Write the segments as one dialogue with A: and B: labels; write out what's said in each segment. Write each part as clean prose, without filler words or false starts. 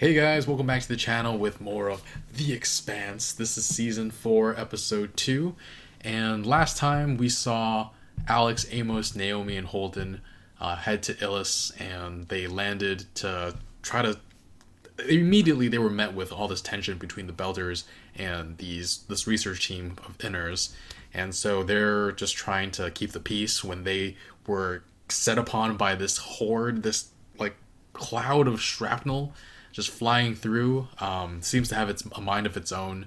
A: Hey guys, welcome back to the channel with more of The Expanse. This is Season 4, Episode 2, and last time we saw Alex, Amos, Naomi, and Holden head to Ilus, and they landed to try to... Immediately they were met with all this tension between the Belters and this research team of Inners, and so they're just trying to keep the peace when they were set upon by this horde, this like cloud of shrapnel just flying through. Seems to have a mind of its own.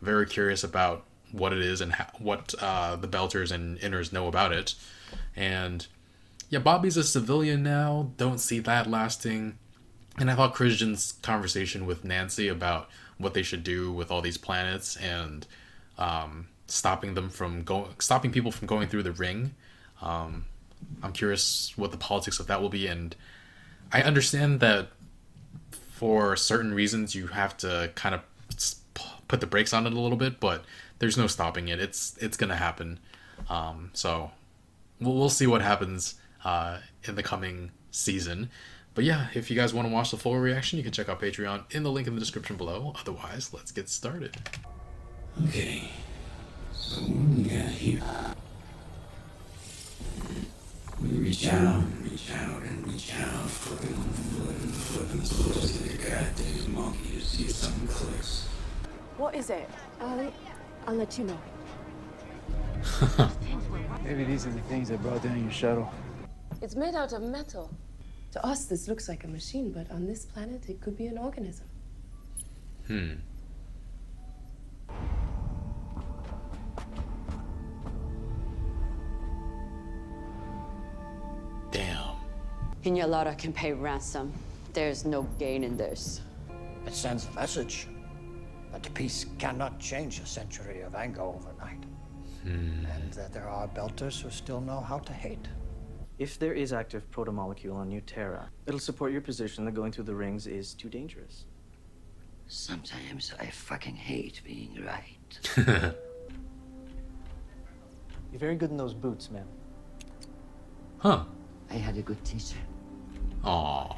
A: Very curious about what it is and what the Belters and Inners know about it. And yeah, Bobbie's a civilian now. Don't see that lasting. And I thought Christian's conversation with Nancy about what they should do with all these planets and stopping people from going through the ring. I'm curious what the politics of that will be, and I understand that for certain reasons you have to kind of put the brakes on it a little bit, but there's no stopping it. It's gonna happen. So we'll see what happens in the coming season. But yeah, if you guys want to watch the full reaction, you can check out Patreon in the link in the description below. Otherwise, let's get started.
B: Okay, so what do we got here? We reach out, and reach out, flipping, supposed to get a goddamn monkey to see if something clicks.
C: What is it? I'll let you know.
D: Maybe these are the things that brought down your shuttle.
C: It's made out of metal. To us, this looks like a machine, but on this planet, it could be an organism.
A: Damn.
E: Piñalara can pay ransom. There's no gain in this.
F: It sends a message that the peace cannot change a century of anger overnight. And that there are Belters who still know how to hate.
D: If there is active protomolecule on New Terra, it'll support your position that going through the rings is too dangerous.
B: Sometimes I fucking hate being right.
D: You're very good in those boots, man.
A: Huh.
B: I had a good teacher.
A: Aww.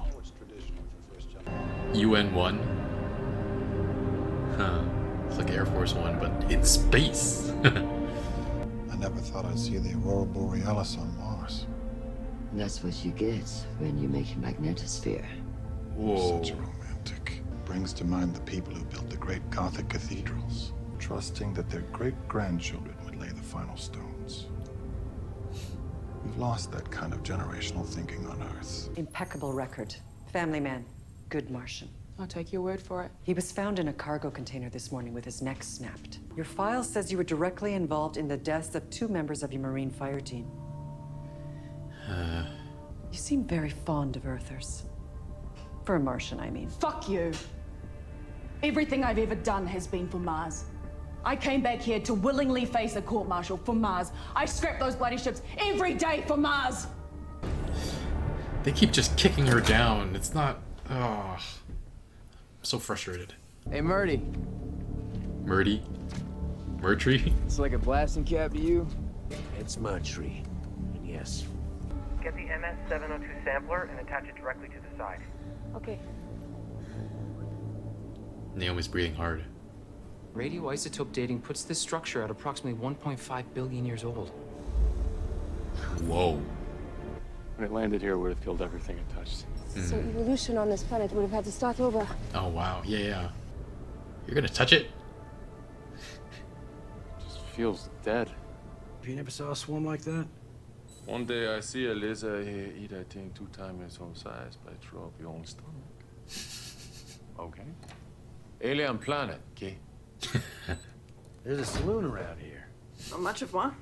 A: UN-1. Huh. It's like Air Force One, but in space.
G: I never thought I'd see the Aurora Borealis on Mars.
B: That's what you get when you make a magnetosphere.
A: Whoa.
G: Such romantic. Brings to mind the people who built the great Gothic cathedrals, trusting that their great-grandchildren would lay the final stones. We've lost that kind of generational thinking on Earth.
H: Impeccable record. Family man. Good Martian.
C: I'll take your word for it.
H: He was found in a cargo container this morning with his neck snapped. Your file says you were directly involved in the deaths of 2 members of your Marine fire team. You seem very fond of Earthers. For a Martian, I mean.
I: Fuck you. Everything I've ever done has been for Mars. I came back here to willingly face a court-martial for Mars. I scrap those bloody ships every day for Mars.
A: They keep just kicking her down. It's not... Oh, I'm so frustrated.
D: Hey, Murdy.
A: Murdy? Murtry?
D: It's like a blasting cap to you.
F: It's Mercury. And yes.
J: Get the MS-702 sampler and attach it directly to the side.
C: Okay.
A: Naomi's breathing hard.
K: Radioisotope dating puts this structure at approximately 1.5 billion years old.
A: Whoa.
L: When it landed here, it would have killed everything it touched.
C: So evolution on this planet would have had to start over.
A: Oh, wow. Yeah. You're gonna touch it?
L: Just feels dead.
F: You never saw a swarm like that?
L: One day I see a lizard here eat a thing 2 times its own size, but throw up your own stomach. Okay. Alien planet, okay?
F: There's a saloon around here.
I: Not much of one.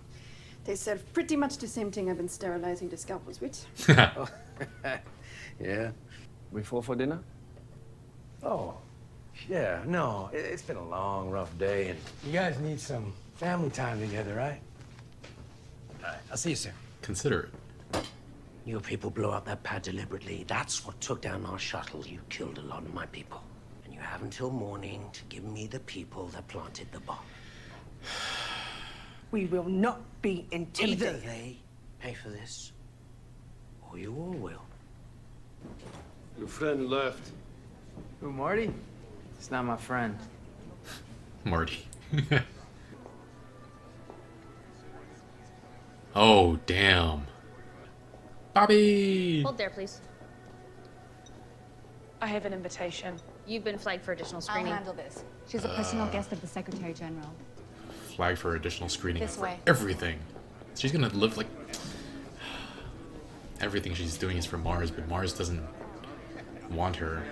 I: They serve pretty much the same thing I've been sterilizing the scalpels with.
F: Yeah?
D: We full for dinner?
F: Oh, yeah, no. It's been a long, rough day, and you guys need some family time together, right? All right, I'll see you soon.
A: Consider it.
F: You people blow up that pad deliberately. That's what took down our shuttle. You killed a lot of my people. And you have until morning to give me the people that planted the bomb.
I: We will not be intimidated.
F: Either they pay for this, or you all will.
L: Your friend left.
K: Who, Marty? It's not my friend.
A: Marty. Oh, damn. Bobbie!
M: Hold there, please.
N: I have an invitation.
M: You've been flagged for additional
N: I'll
M: screening.
N: handle this. She's a personal guest of the Secretary General.
A: Flag for additional screening.
N: This way.
A: Everything. She's gonna live like... Everything she's doing is for Mars, but Mars doesn't want her.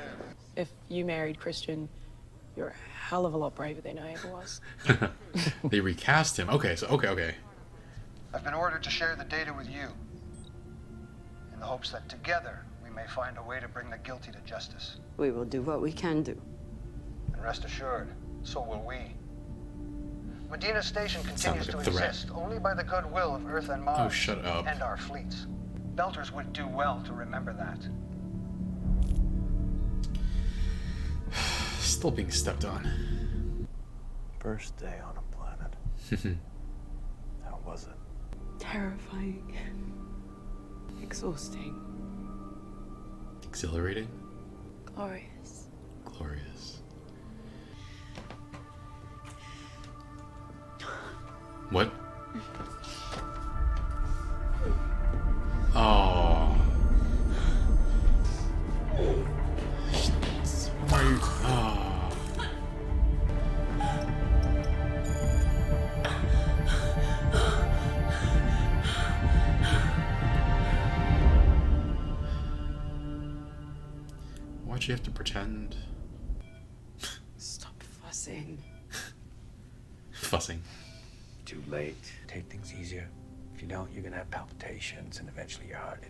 C: If you married Christian, you're a hell of a lot braver than I ever was.
A: They recast him. Okay, so okay.
O: I've been ordered to share the data with you, in the hopes that together we may find a way to bring the guilty to justice.
E: We will do what we can do.
O: And rest assured, so will we. Medina Station
A: Sounds
O: continues
A: like
O: to
A: a threat.
O: exist only by the goodwill of Earth and Mars.
A: Oh, shut up.
O: And our fleets. Belters would do well to remember that.
A: Still being stepped on.
F: First day on a planet. How was it?
C: Terrifying. Exhausting.
A: Exhilarating?
C: Glorious.
A: Glorious. What? Oh. Why are you... Oh. Why'd you have to pretend?
C: Stop fussing.
A: Fussing.
F: Too late. Take things easier. If you don't, you're gonna have palpitations and eventually your heart.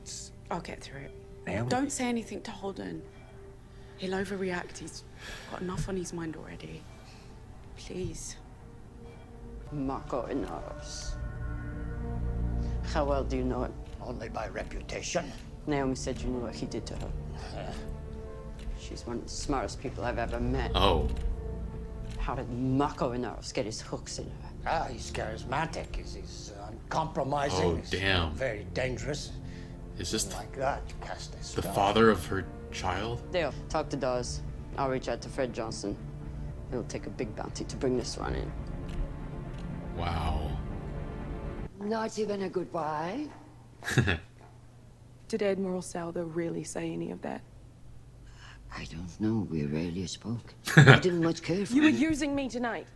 C: I'll get through it.
F: Naomi?
C: Don't say anything to Holden. He'll overreact. He's got enough on his mind already. Please.
E: Marco and ours. How well do you know him?
O: Only by reputation.
E: Naomi said you knew what he did to her. She's one of the smartest people I've ever met.
A: Oh.
E: How did Marco and ours get his hooks in her?
O: Ah, he's charismatic. He's uncompromising.
A: Oh,
O: He's
A: damn.
O: very dangerous.
A: Is this
O: Like that, cast a
A: the
O: spell.
A: father of her child?
E: Dale, talk to Dawes. I'll reach out to Fred Johnson. It'll take a big bounty to bring this one in.
A: Wow.
P: Not even a goodbye?
C: Did Admiral Salder really say any of that?
P: I don't know. We rarely spoke. I didn't much care for
C: You were
P: him.
C: using me tonight.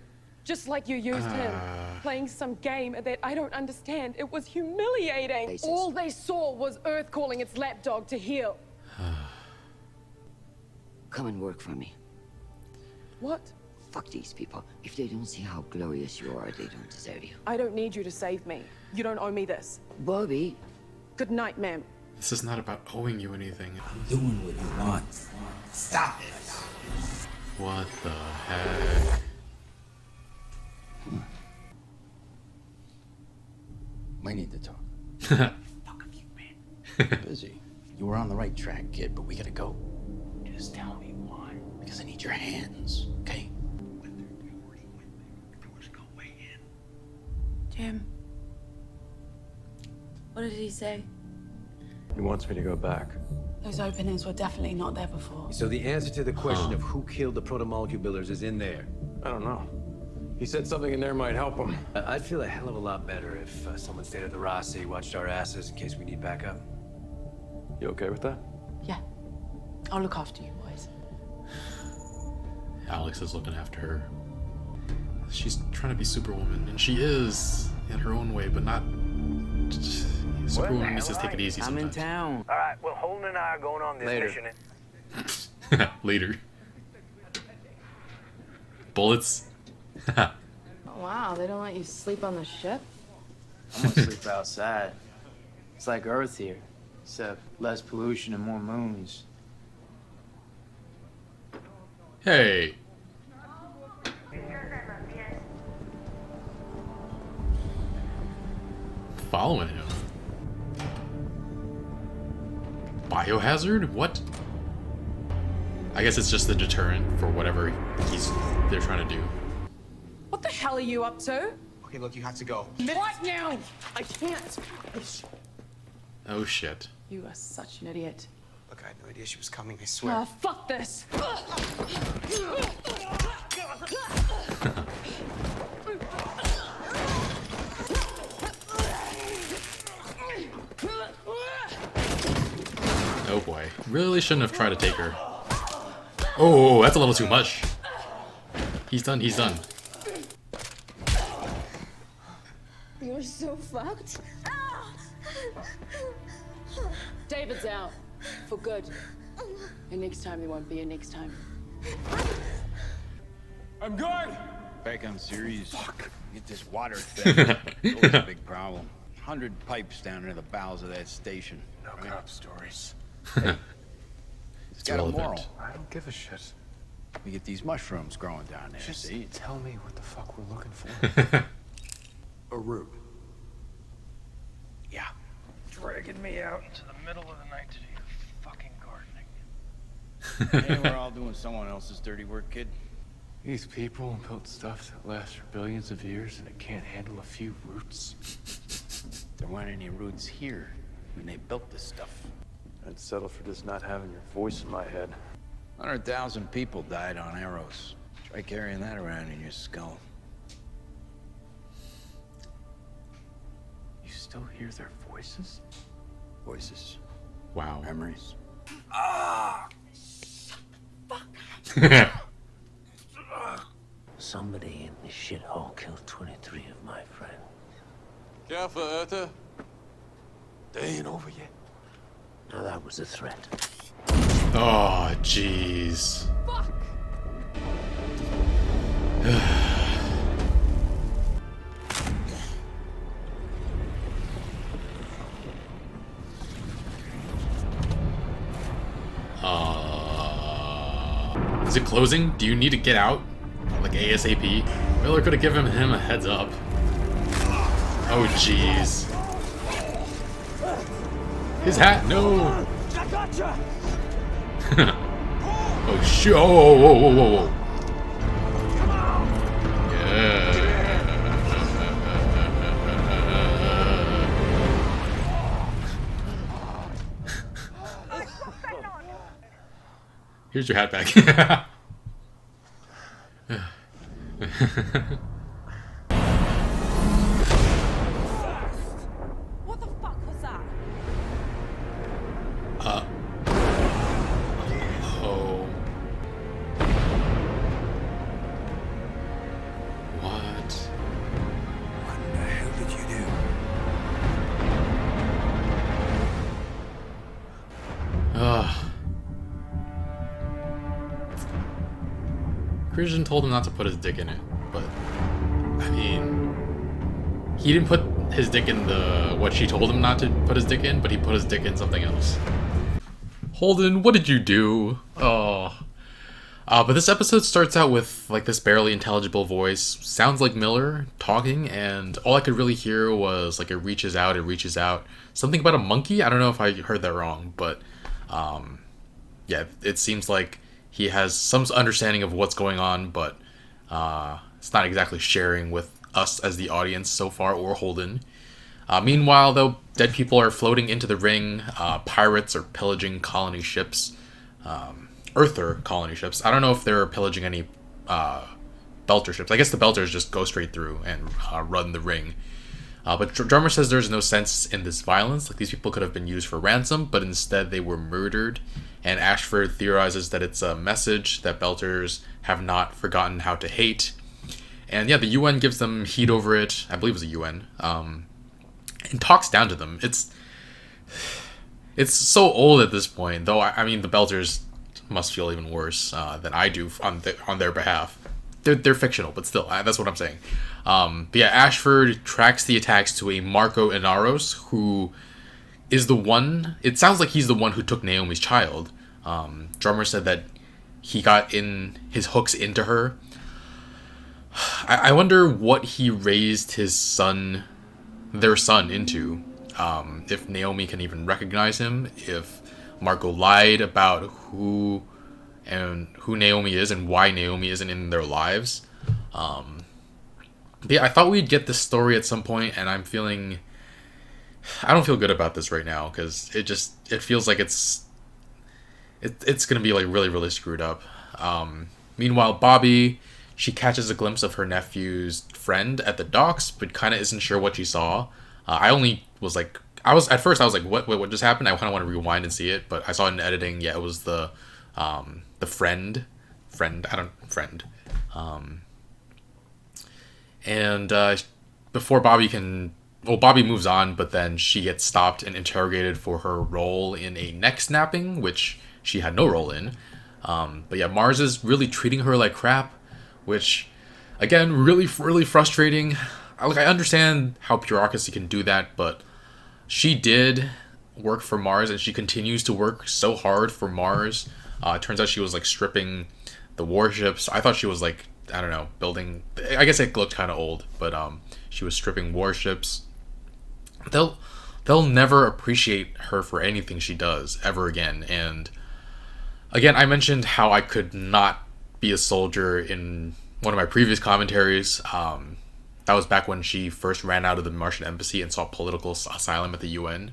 C: Just like you used him. Playing some game that I don't understand. It was humiliating. All they saw was Earth calling its lapdog to heal.
P: Come and work for me.
C: What?
P: Fuck these people. If they don't see how glorious you are, they don't deserve you.
C: I don't need you to save me. You don't owe me this.
P: Bobbie.
C: Good night, ma'am.
A: This is not about owing you anything.
B: I'm doing what you want. Stop it.
A: What the heck?
B: We need to talk. Fuck you, man. Busy. You were on the right track, kid, but we gotta go. Just tell me why. Because I need your hands, okay?
C: Jim. What did he say?
F: He wants me to go back.
C: Those openings were definitely not there before.
F: So the answer to the question of who killed the proto-molecule builders is in there. I don't know. He said something in there might help him. I'd feel a hell of a lot better if someone stayed at the Rossi, watched our asses in case we need backup. You okay with that?
C: Yeah. I'll look after you, boys.
A: Alex is looking after her. She's trying to be Superwoman, and she is in her own way, but not. Superwoman needs to take it easy
K: I'm
A: sometimes.
K: in town.
F: All right, well, Holden and I are going on this
K: Later.
F: mission.
A: Later. Bullets.
C: Wow, they don't let you sleep on the ship?
K: I'm gonna sleep outside. It's like Earth here, except less pollution and more moons.
A: Hey. Following him. Biohazard? What? I guess it's just the deterrent for whatever they're trying to do.
C: What the hell are you up to?
Q: Okay, look, you have to go.
C: What now? I can't.
A: Oh shit.
C: You are such an idiot.
M: Look, I had no idea she was coming, I swear.
C: Oh, fuck this.
A: Oh boy. Really shouldn't have tried to take her. Oh, that's a little too much. He's done, he's done.
Q: You're so fucked.
C: David's out. For good. And next time there won't be a next time.
F: I'm good!
B: Back on series. Fuck. Get this water theft. Always a big problem. 100 pipes down in the bowels of that station.
F: No cop stories.
B: It's got
A: relevant.
B: a moral.
F: I don't give a shit.
B: We get these mushrooms growing down there.
F: Just
B: See?
F: tell me what the fuck we're looking for.
M: A root.
B: Yeah.
O: Dragging me out into the middle of the night to do your fucking gardening.
B: Hey, we're all doing someone else's dirty work, kid.
F: These people built stuff that lasts for billions of years and it can't handle a few roots.
B: There weren't any roots here when they built this stuff.
F: I'd settle for just not having your voice in my head.
B: 100,000 people died on arrows. Try carrying that around in your skull.
F: You still hear their voices?
B: Voices.
A: Wow.
B: Memories.
Q: Ah!
R: Somebody in this shithole killed 23 of my friends.
L: Careful, Erta.
F: They ain't over yet.
R: Now that was a threat.
A: Oh, jeez.
C: Fuck!
A: Is it closing? Do you need to get out? Like ASAP? Miller could have given him a heads up. Oh, jeez. His hat, no!
Q: I gotcha!
A: Oh, shoot. Oh, whoa, whoa, whoa, whoa, whoa. Yeah. Here's your hat back.
Q: What the fuck was that?
A: Oh. What?
M: What the hell did you do?
A: Ugh. Christian told him not to put his dick in it, but I mean, he didn't put his dick in what she told him not to put his dick in, but he put his dick in something else. Holden, what did you do? Oh. But this episode starts out with like this barely intelligible voice. Sounds like Miller talking, and all I could really hear was like it reaches out. Something about a monkey? I don't know if I heard that wrong, but yeah, it seems like he has some understanding of what's going on, but it's not exactly sharing with us as the audience so far, or Holden. Meanwhile, though, dead people are floating into the ring. Pirates are pillaging colony ships. Earther colony ships. I don't know if they're pillaging any Belter ships. I guess the Belters just go straight through and run the ring. But Drummer says there's no sense in this violence. Like, these people could have been used for ransom, but instead they were murdered. And Ashford theorizes that it's a message that Belters have not forgotten how to hate. And yeah, the UN gives them heat over it. I believe it was the UN. And talks down to them. It's so old at this point, though. I mean, the Belters must feel even worse than I do on their behalf. They're fictional, but still, that's what I'm saying. But yeah, Ashford tracks the attacks to a Marco Inaros, who is the one. It sounds like he's the one who took Naomi's child. Drummer said that he got in his hooks into her. I wonder what he raised their son into. If Naomi can even recognize him, if Marco lied about who Naomi is and why Naomi isn't in their lives. But yeah, I thought we'd get this story at some point, and I don't feel good about this right now, because it feels like it's it's gonna be like really really screwed up. Meanwhile, Bobbie, she catches a glimpse of her nephew's friend at the docks, but kind of isn't sure what she saw. I only was like, I was at first I was like, what just happened? I kind of want to rewind and see it, but I saw it in editing. Yeah, it was the friend, and before Bobbie can, well, Bobbie moves on, but then she gets stopped and interrogated for her role in a neck snapping, which she had no role in. But yeah, Mars is really treating her like crap, which, again, really, really frustrating. I understand how bureaucracy can do that, but she did work for Mars, and she continues to work so hard for Mars. It turns out she was like stripping the warships. I thought she was like, I don't know, building. I guess it looked kind of old, but she was stripping warships. They'll never appreciate her for anything she does ever again. And again, I mentioned how I could not be a soldier in one of my previous commentaries. That was back when she first ran out of the Martian embassy and sought political asylum at the UN.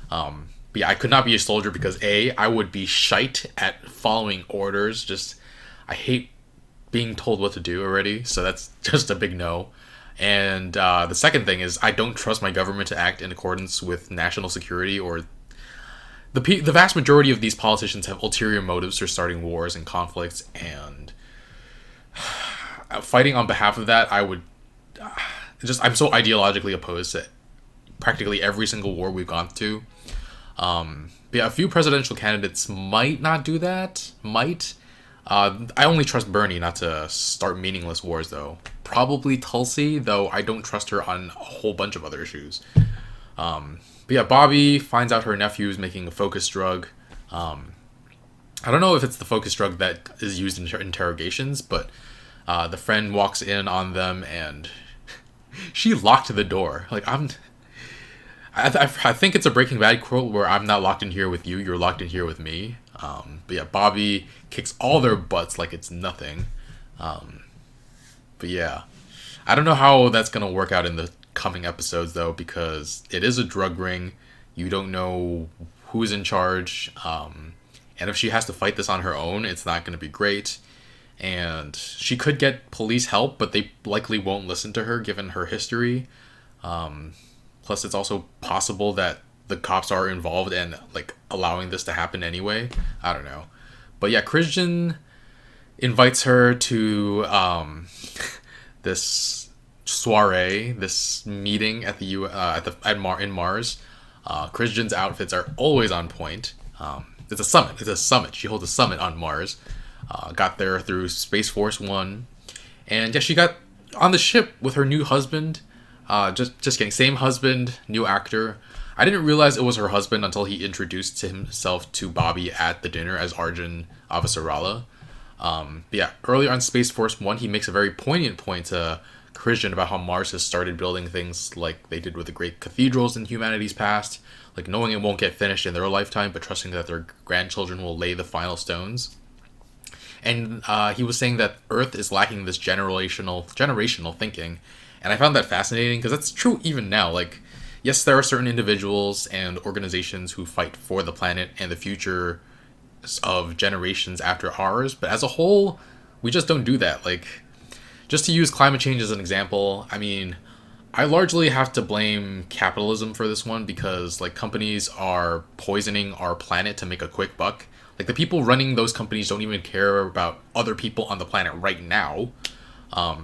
A: But yeah, I could not be a soldier because I would be shite at following orders. Just, I hate being told what to do already. So that's just a big no. And the second thing is I don't trust my government to act in accordance with national security, or the vast majority of these politicians have ulterior motives for starting wars and conflicts, and fighting on behalf of that, I would I'm so ideologically opposed to practically every single war we've gone to. But yeah, a few presidential candidates might not do that. I only trust Bernie not to start meaningless wars, though. Probably Tulsi, though I don't trust her on a whole bunch of other issues. But yeah, Bobbie finds out her nephew is making a focus drug. I don't know if it's the focus drug that is used in interrogations, but the friend walks in on them and she locked the door. Like, I think it's a Breaking Bad quote where I'm not locked in here with you, you're locked in here with me. But yeah, Bobbie kicks all their butts like it's nothing. But yeah, I don't know how that's going to work out in the coming episodes, though, because it is a drug ring. You don't know who's in charge. And if she has to fight this on her own, it's not going to be great. And she could get police help, but they likely won't listen to her given her history. Plus, it's also possible that the cops are involved and like allowing this to happen anyway. I don't know. But yeah, Christian invites her to this soiree, this meeting at in Mars. Christian's outfits are always on point. It's a summit. She holds a summit on Mars. Got there through Space Force 1. And yeah, she got on the ship with her new husband. Just kidding. Same husband, new actor. I didn't realize it was her husband until he introduced himself to Bobbie at the dinner as Arjun Avasarala. But yeah, earlier on Space Force 1, he makes a very poignant point to Christian about how Mars has started building things like they did with the great cathedrals in humanity's past, like knowing it won't get finished in their lifetime, but trusting that their grandchildren will lay the final stones. And he was saying that Earth is lacking this generational thinking, and I found that fascinating because that's true even now. Like, yes, there are certain individuals and organizations who fight for the planet and the future of generations after ours, but as a whole, we just don't do that. Like, just to use climate change as an example, I mean, I largely have to blame capitalism for this one because, like, companies are poisoning our planet to make a quick buck. Like, the people running those companies don't even care about other people on the planet right now.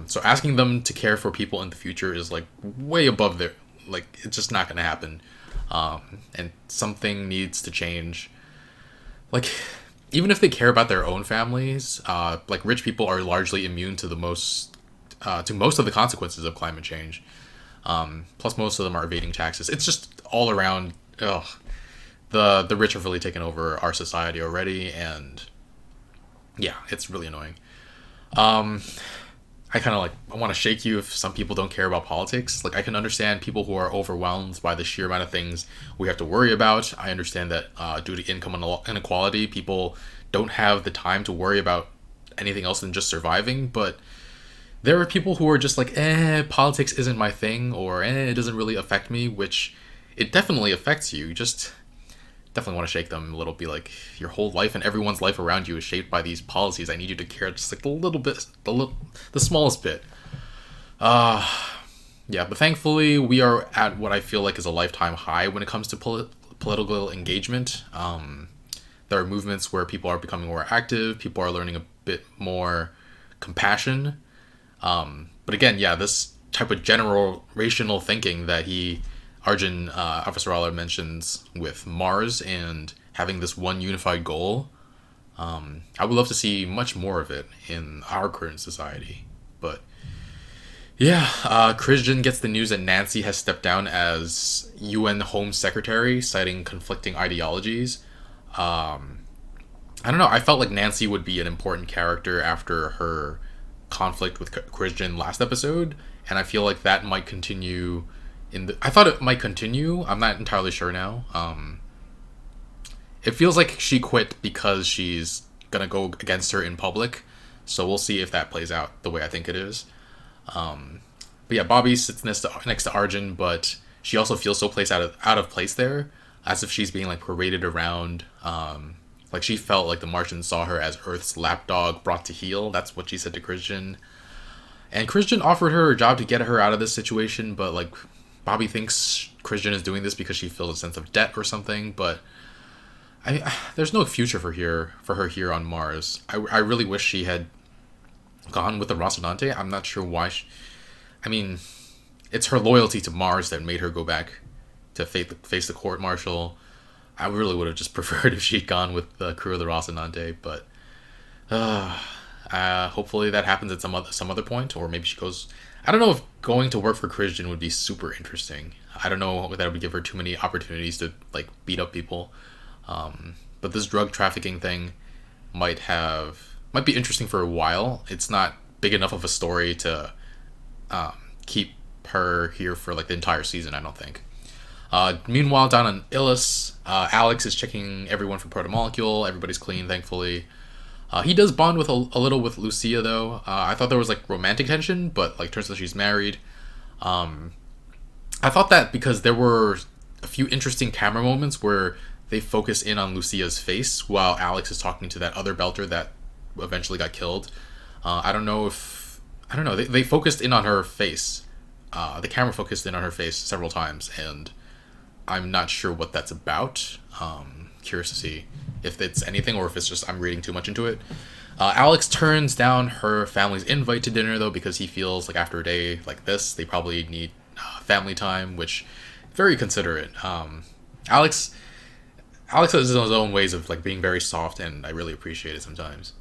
A: So asking them to care for people in the future is, like, way above their... Like, it's just not going to happen. And something needs to change. Like, even if they care about their own families, like, rich people are largely immune to most of the consequences of climate change. Plus, most of them are evading taxes. It's just all around, the rich have really taken over our society already, and yeah, it's really annoying. I kind of I want to shake you if some people don't care about politics. Like, I can understand people who are overwhelmed by the sheer amount of things we have to worry about. I understand that due to income inequality, people don't have the time to worry about anything else than just surviving. But there are people who are just like, politics isn't my thing, or it doesn't really affect me, which it definitely affects you. Just definitely want to shake them a little. Be like, your whole life and everyone's life around you is shaped by these policies. I need you to care just like a little bit, the smallest bit. Yeah, but thankfully we are at what I feel like is a lifetime high when it comes to political engagement. There are movements where people are becoming more active. People are learning a bit more compassion. But again, yeah, this type of generational thinking that Arjun Avasarala mentions with Mars and having this one unified goal, I would love to see much more of it in our current society. But yeah, Christian gets the news that Nancy has stepped down as UN Home Secretary, citing conflicting ideologies. I don't know, I felt like Nancy would be an important character after her conflict with Christian last episode, and I feel like that might continue I thought it might continue. I'm not entirely sure now. It feels like she quit because she's gonna go against her in public, so we'll see if that plays out the way I think it is. But yeah, Bobbie sits next to Arjun, but she also feels so out of place there, as if she's being like paraded around. Like she felt like the Martians saw her as Earth's lapdog brought to heel. That's what she said to Christian. And Christian offered her a job to get her out of this situation, but like Bobbie thinks Christian is doing this because she feels a sense of debt or something. But there's no future for her here on Mars. I really wish she had gone with the Rocinante. I'm not sure why. I mean, it's her loyalty to Mars that made her go back to face the court martial. I really would have just preferred if she'd gone with the crew of the Rocinante, but hopefully that happens at some other point, or maybe she goes. I don't know if going to work for Christian would be super interesting. I don't know if that would give her too many opportunities to like beat up people. But this drug trafficking thing might be interesting for a while. It's not big enough of a story to keep her here for like the entire season, I don't think. Meanwhile, down on Ilus, Alex is checking everyone for protomolecule. Everybody's clean, thankfully. He does bond with a little with Lucia, though. I thought there was like romantic tension, but like turns out she's married. I thought that because there were a few interesting camera moments where they focus in on Lucia's face while Alex is talking to that other belter that eventually got killed. I don't know. They focused in on her face. The camera focused in on her face several times, and I'm not sure what that's about. Curious to see if it's anything or if it's just I'm reading too much into it. Alex turns down her family's invite to dinner, though, because he feels like after a day like this, they probably need family time, which very considerate. Alex has his own ways of like being very soft, and I really appreciate it sometimes.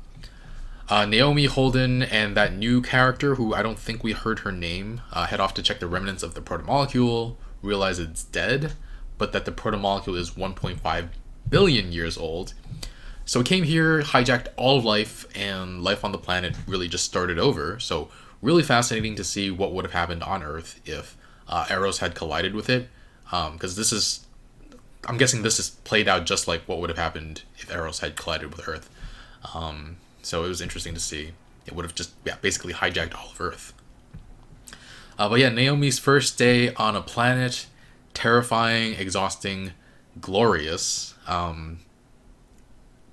A: Naomi, Holden, and that new character who I don't think we heard her name head off to check the remnants of the protomolecule, realize it's dead, but that the protomolecule is 1.5 billion years old. So it came here, hijacked all of life, and life on the planet really just started over. So really fascinating to see what would have happened on Earth if Eros had collided with it. Because I'm guessing this is played out just like what would have happened if Eros had collided with Earth. So it was interesting to see. It would have just basically hijacked all of Earth. But yeah, Naomi's first day on a planet, terrifying, exhausting, glorious.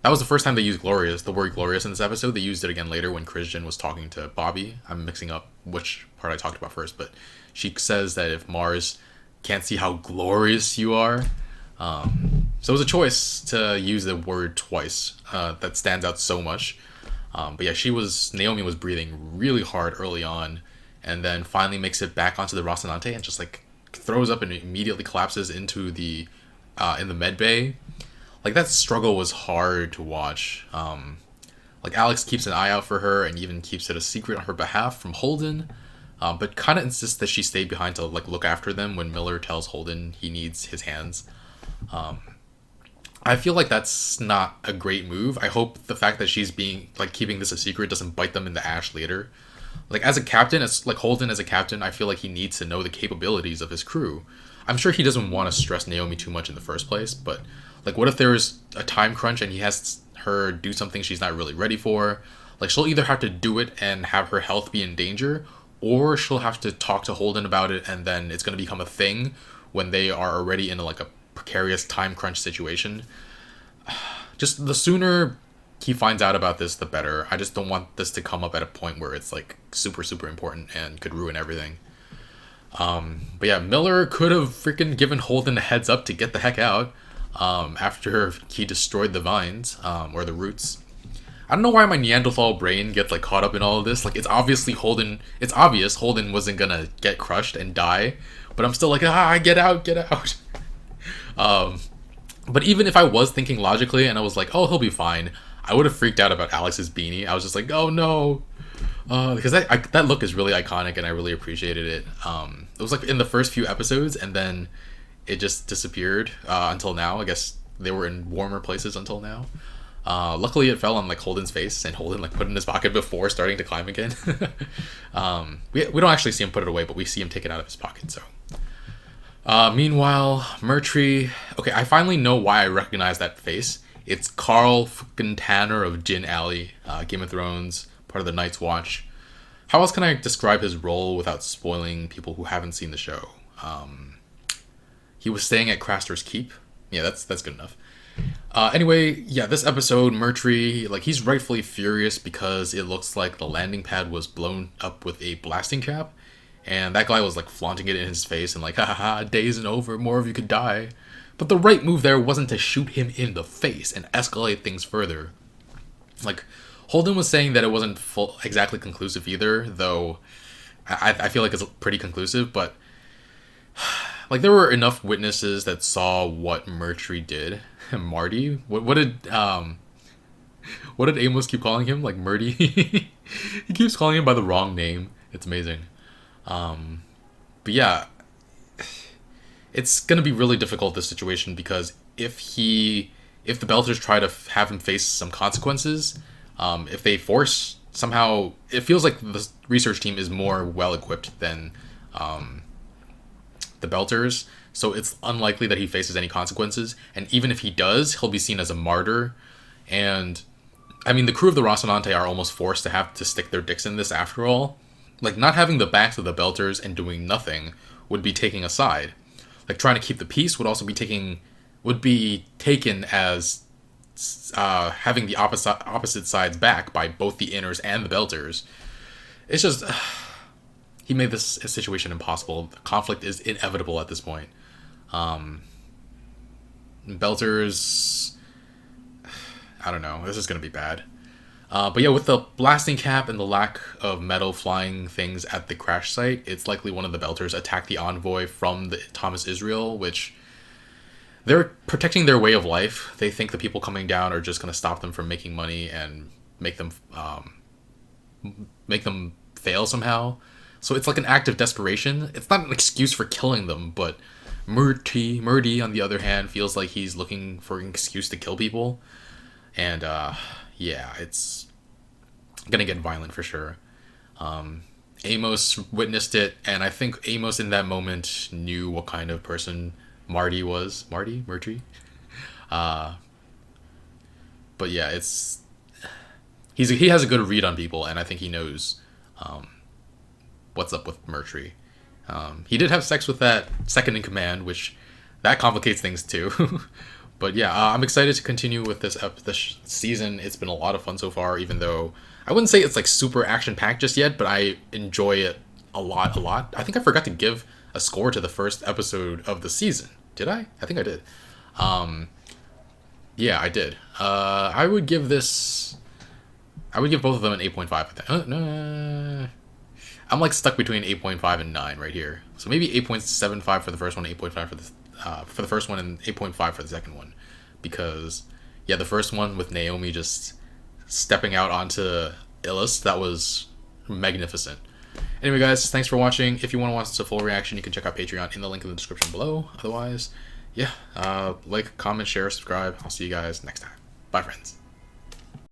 A: That was the first time they used the word glorious in this episode. They used it again later when Christian was talking to Bobbie. I'm mixing up which part I talked about first, but she says that if Mars can't see how glorious you are. So it was a choice to use the word twice. That stands out so much. But yeah, Naomi was breathing really hard early on, and then finally makes it back onto the Rocinante and just like throws up and immediately collapses into the in the med bay. Like that struggle was hard to watch. Like Alex keeps an eye out for her and even keeps it a secret on her behalf from Holden, but kind of insists that she stay behind to like look after them when Miller tells Holden he needs his hands. I feel like that's not a great move. I hope the fact that she's keeping this a secret doesn't bite them in the ash later. Like as a captain, Holden as a captain, I feel like he needs to know the capabilities of his crew. I'm sure he doesn't want to stress Naomi too much in the first place, but like what if there's a time crunch and he has her do something she's not really ready for? Like she'll either have to do it and have her health be in danger, or she'll have to talk to Holden about it and then it's going to become a thing when they are already in like a precarious time crunch situation. Just the sooner he finds out about this, the better. I just don't want this to come up at a point where it's like super, super important and could ruin everything. But yeah, Miller could have freaking given Holden a heads up to get the heck out after he destroyed the vines, or the roots. I don't know why my Neanderthal brain gets like caught up in all of this. Like, it's obvious Holden wasn't gonna get crushed and die, but I'm still like, get out. But even if I was thinking logically and I was like, oh, he'll be fine, I would have freaked out about Alex's beanie. I was just like, oh no. Because that look is really iconic and I really appreciated it. It was like in the first few episodes and then it just disappeared until now. I guess they were in warmer places until now. Luckily it fell on like Holden's face and Holden like put it in his pocket before starting to climb again. We don't actually see him put it away, but we see him take it out of his pocket. So meanwhile, Murtry, okay, I finally know why I recognize that face. It's Carl fucking Tanner of Jin Alley, Game of Thrones, part of the Night's Watch. How else can I describe his role without spoiling people who haven't seen the show? He was staying at Craster's Keep. Yeah, that's good enough. Anyway, yeah, this episode, Murtry, like, he's rightfully furious because it looks like the landing pad was blown up with a blasting cap, and that guy was like flaunting it in his face and like, ha, day isn't over, more of you could die. But the right move there wasn't to shoot him in the face and escalate things further. Like, Holden was saying that it wasn't exactly conclusive either, though I feel like it's pretty conclusive, but like, there were enough witnesses that saw what Murtry did. Marty? What did Amos keep calling him? Like, Murdy? He keeps calling him by the wrong name. It's amazing. But yeah, it's gonna be really difficult, this situation, because if the Belters try to have him face some consequences, if they force somehow, it feels like the research team is more well equipped than the Belters, so it's unlikely that he faces any consequences, and even if he does, he'll be seen as a martyr. And I mean, the crew of the Rocinante are almost forced to have to stick their dicks in this after all. Like, not having the backs of the Belters and doing nothing would be taking a side. Like, trying to keep the peace would also be taken as having the opposite sides back by both the Inners and the Belters. It's just he made this situation impossible. The conflict is inevitable at this point. Belters, I don't know, this is gonna be bad. But yeah, with the blasting cap and the lack of metal flying things at the crash site, it's likely one of the Belters attacked the envoy from the Thomas Israel, which they're protecting their way of life. They think the people coming down are just going to stop them from making money and make them fail somehow. So it's like an act of desperation. It's not an excuse for killing them, but Murdy, on the other hand, feels like he's looking for an excuse to kill people. And yeah, it's gonna get violent for sure. Amos witnessed it, and I think Amos in that moment knew what kind of person Murtry was. Murtry? But yeah, he has a good read on people, and I think he knows what's up with Murtry. He did have sex with that second in command, which that complicates things too. But yeah, I'm excited to continue with this season. It's been a lot of fun so far, even though I wouldn't say it's like super action-packed just yet, but I enjoy it a lot. I think I forgot to give a score to the first episode of the season. Did I? I think I did. Yeah, I did. I would give both of them an 8.5. No. I'm like stuck between 8.5 and 9 right here. So maybe 8.75 for the first one, 8.5 for the first one, and 8.5 for the second one, because yeah, the first one with Naomi just stepping out onto Ilus, that was magnificent. Anyway, guys, thanks for watching. If you want to watch a full reaction, you can check out Patreon in the link in the description below. Otherwise, yeah, like, comment, share, subscribe. I'll see you guys next time. Bye, friends.